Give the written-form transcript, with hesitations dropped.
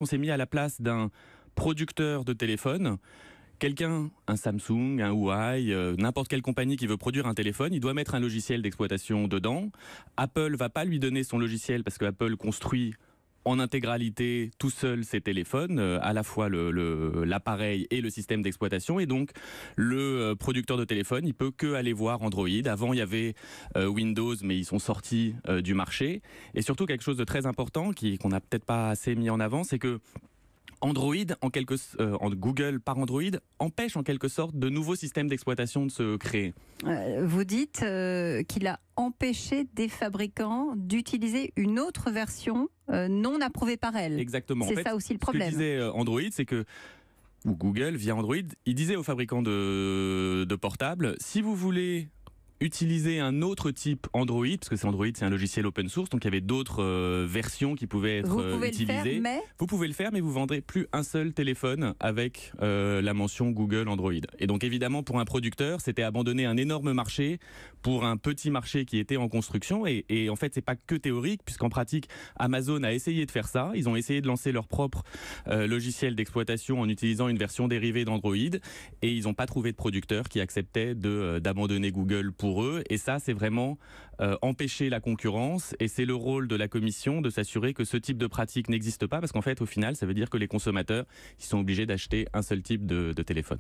On s'est mis à la place d'un producteur de téléphone. Quelqu'un, un Samsung, un Huawei, n'importe quelle compagnie qui veut produire un téléphone, il doit mettre un logiciel d'exploitation dedans. Apple va pas lui donner son logiciel parce que Apple construit en intégralité tout seul ses téléphones, à la fois l'appareil et le système d'exploitation. Et donc, le producteur de téléphone, il peut que aller voir Android. Avant, il y avait Windows, mais ils sont sortis du marché. Et surtout, quelque chose de très important qu'on n'a peut-être pas assez mis en avant, c'est que Android, Google par Android, empêche en quelque sorte de nouveaux systèmes d'exploitation de se créer. Vous dites qu'il a empêché des fabricants d'utiliser une autre version non approuvée par elle. Exactement. C'est ça aussi le problème. Ce que disait Android, c'est que, ou Google via Android, il disait aux fabricants de portables, si vous voulez utiliser un autre type Android, parce que c'est Android, c'est un logiciel open source, donc il y avait d'autres versions qui pouvaient être utilisées. Vous pouvez le faire, mais vous vendrez plus un seul téléphone avec la mention Google Android. Et donc évidemment, pour un producteur, c'était abandonner un énorme marché pour un petit marché qui était en construction. Et en fait, c'est pas que théorique, puisqu'en pratique, Amazon a essayé de faire ça. Ils ont essayé de lancer leur propre logiciel d'exploitation en utilisant une version dérivée d'Android, et ils n'ont pas trouvé de producteur qui acceptait d'abandonner Google pour eux, et ça c'est vraiment empêcher la concurrence, et c'est le rôle de la commission de s'assurer que ce type de pratique n'existe pas, parce qu'en fait au final ça veut dire que les consommateurs ils sont obligés d'acheter un seul type de téléphone.